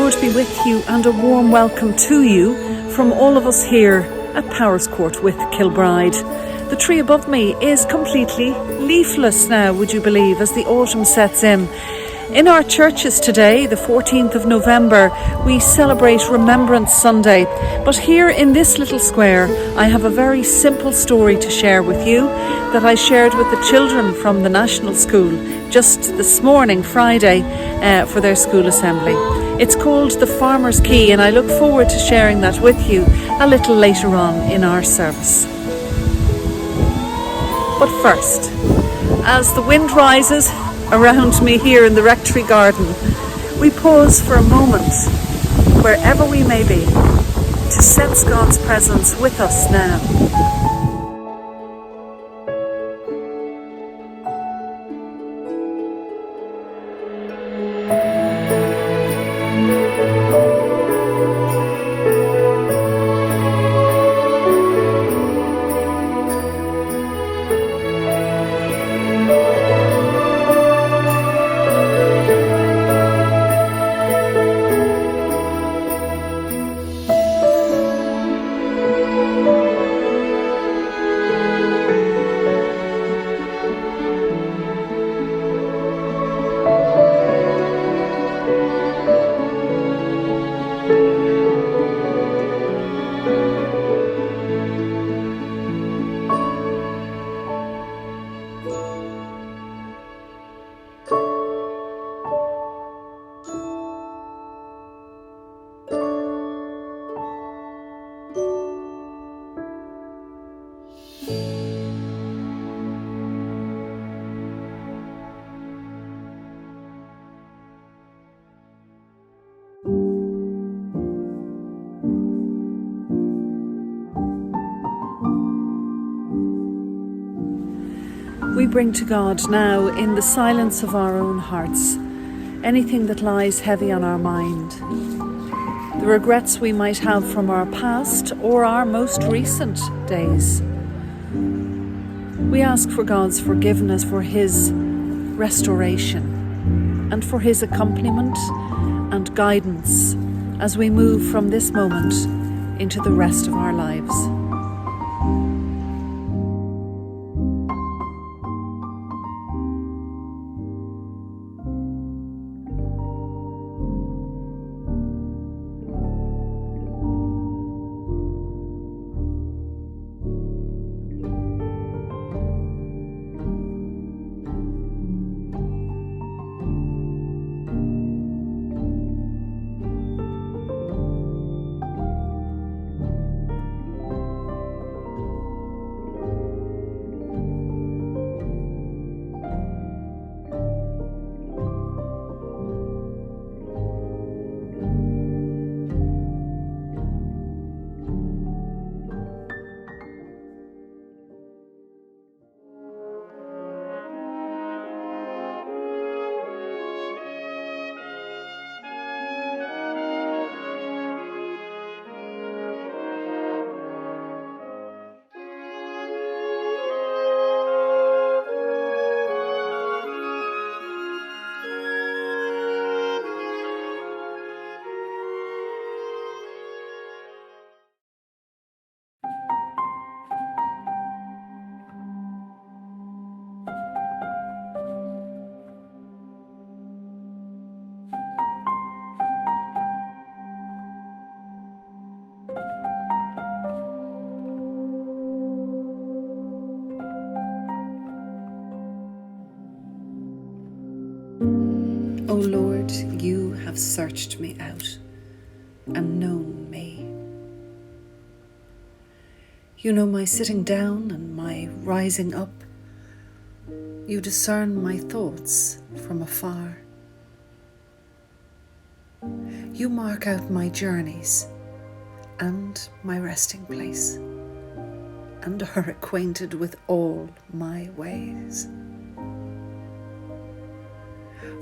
Lord be with you, and a warm welcome to you from all of us here at Powerscourt with Kilbride. The tree above me is completely leafless now, would you believe, as the autumn sets in. In our churches today, the 14th of November, we celebrate Remembrance Sunday. But here in this little square, I have a very simple story to share with you that I shared with the children from the National School just this morning, Friday, for their school assembly. It's called The Farmer's Key, and I look forward to sharing that with you a little later on in our service. But first, as the wind rises around me here in the rectory garden, we pause for a moment, wherever we may be, to sense God's presence with us now. We bring to God now, in the silence of our own hearts, anything that lies heavy on our mind, the regrets we might have from our past or our most recent days. We ask for God's forgiveness, for His restoration, and for His accompaniment and guidance as we move from this moment into the rest of our lives. O Lord, you have searched me out and known me. You know my sitting down and my rising up. You discern my thoughts from afar. You mark out my journeys and my resting place, and are acquainted with all my ways.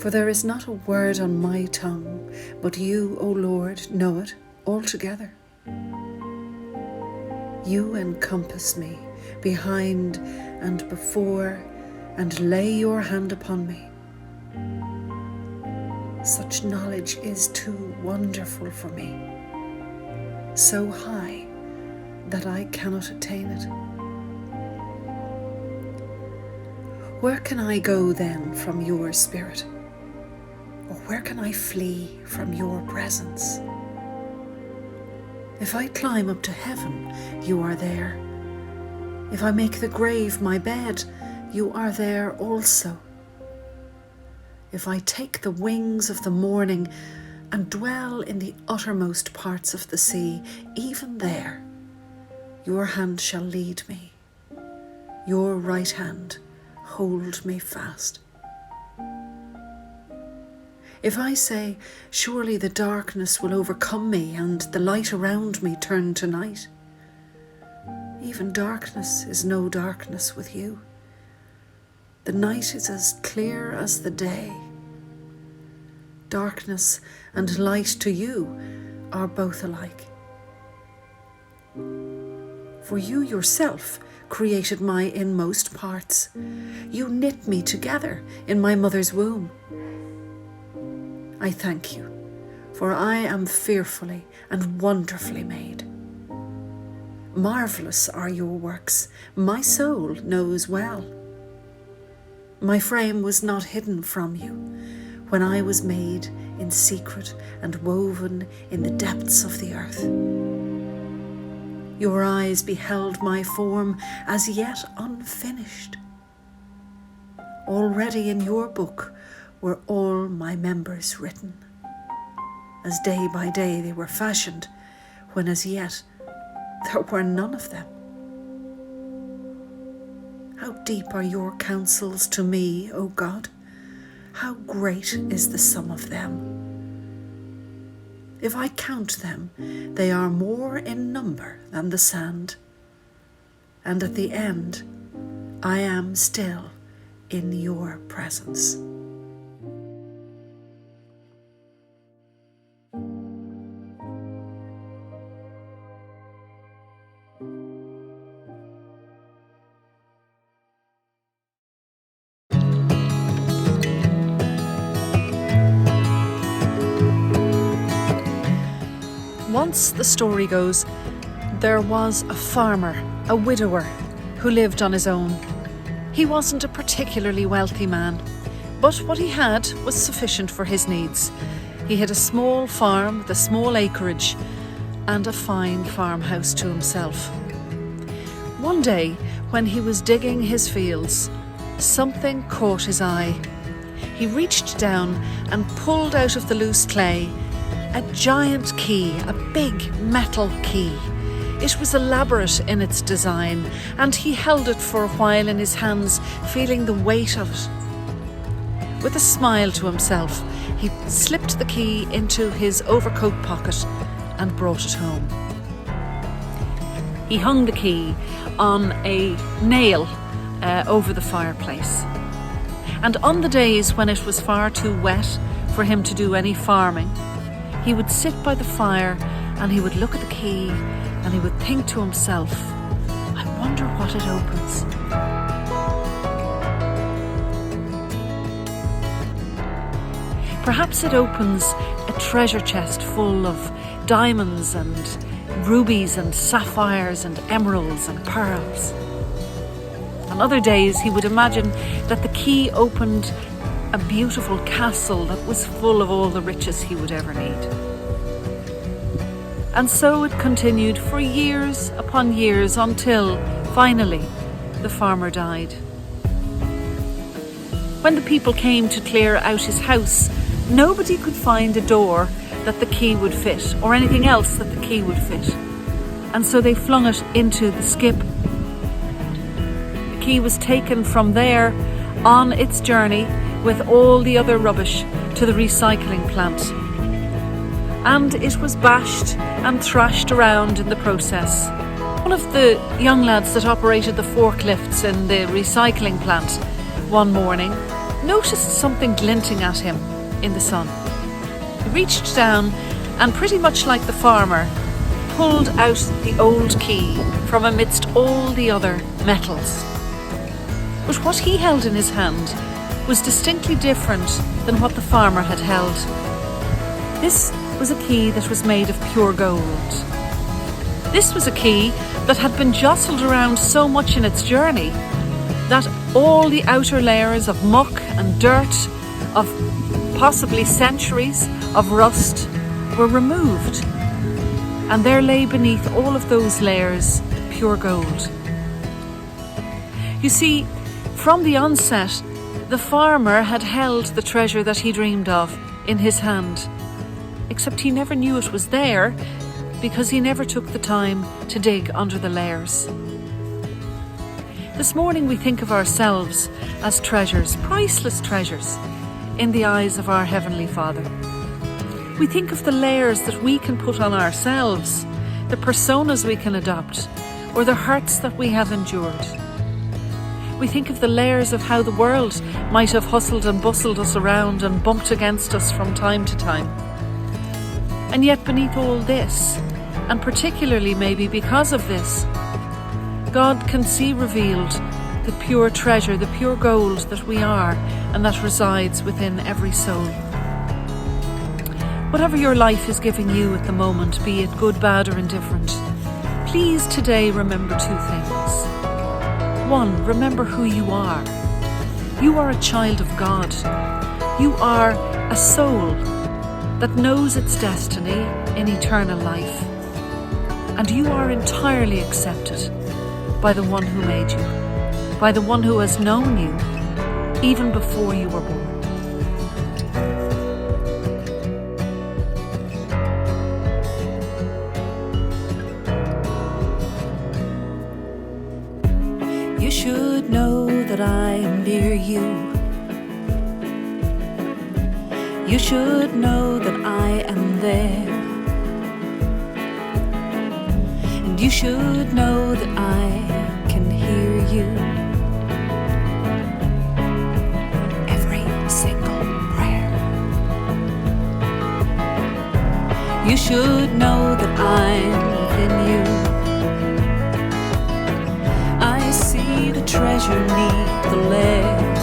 For there is not a word on my tongue, but you, O Lord, know it altogether. You encompass me behind and before, and lay your hand upon me. Such knowledge is too wonderful for me, so high that I cannot attain it. Where can I go then from your spirit? Or where can I flee from your presence? If I climb up to heaven, you are there. If I make the grave my bed, you are there also. If I take the wings of the morning and dwell in the uttermost parts of the sea, even there, your hand shall lead me. Your right hand hold me fast. If I say, surely the darkness will overcome me and the light around me turn to night, even darkness is no darkness with you. The night is as clear as the day. Darkness and light to you are both alike. For you yourself created my inmost parts. You knit me together in my mother's womb. I thank you, for I am fearfully and wonderfully made. Marvellous are your works, my soul knows well. My frame was not hidden from you when I was made in secret and woven in the depths of the earth. Your eyes beheld my form as yet unfinished. Already in your book were all my members written, as day by day they were fashioned, when as yet there were none of them. How deep are your counsels to me, O God? How great is the sum of them? If I count them, they are more in number than the sand. And at the end, I am still in your presence. Once, the story goes, there was a farmer, a widower, who lived on his own. He wasn't a particularly wealthy man, but what he had was sufficient for his needs. He had a small farm with a small acreage and a fine farmhouse to himself. One day, when he was digging his fields, something caught his eye. He reached down and pulled out of the loose clay a giant key, a big metal key. It was elaborate in its design, and he held it for a while in his hands, feeling the weight of it. With a smile to himself, he slipped the key into his overcoat pocket and brought it home. He hung the key on a nail over the fireplace. And on the days when it was far too wet for him to do any farming, he would sit by the fire and he would look at the key and he would think to himself, I wonder what it opens. Perhaps it opens a treasure chest full of diamonds and rubies and sapphires and emeralds and pearls. On other days he would imagine that the key opened a beautiful castle that was full of all the riches he would ever need. And so it continued for years upon years until, finally, the farmer died. When the people came to clear out his house, nobody could find a door that the key would fit or anything else that the key would fit. And so they flung it into the skip. The key was taken from there on its journey with all the other rubbish to the recycling plant. And it was bashed and thrashed around in the process. One of the young lads that operated the forklifts in the recycling plant one morning noticed something glinting at him in the sun. He reached down and, pretty much like the farmer, pulled out the old key from amidst all the other metals. But what he held in his hand was distinctly different than what the farmer had held. This was a key that was made of pure gold. This was a key that had been jostled around so much in its journey that all the outer layers of muck and dirt, of possibly centuries of rust, were removed. And there lay beneath all of those layers pure gold. You see, from the onset, the farmer had held the treasure that he dreamed of in his hand, except he never knew it was there because he never took the time to dig under the layers. This morning we think of ourselves as treasures, priceless treasures, in the eyes of our Heavenly Father. We think of the layers that we can put on ourselves, the personas we can adopt, or the hurts that we have endured. We think of the layers of how the world might have hustled and bustled us around and bumped against us from time to time. And yet beneath all this, and particularly maybe because of this, God can see revealed the pure treasure, the pure gold that we are and that resides within every soul. Whatever your life is giving you at the moment, be it good, bad or indifferent, please today remember two things. One, remember who you are. You are a child of God. You are a soul that knows its destiny in eternal life. And you are entirely accepted by the one who made you, by the one who has known you even before you were born. You should know that I am near you. You should know that I am there. And you should know that I can hear you. Every single prayer. You should know that I'm within you. I see the treasure neath the layer.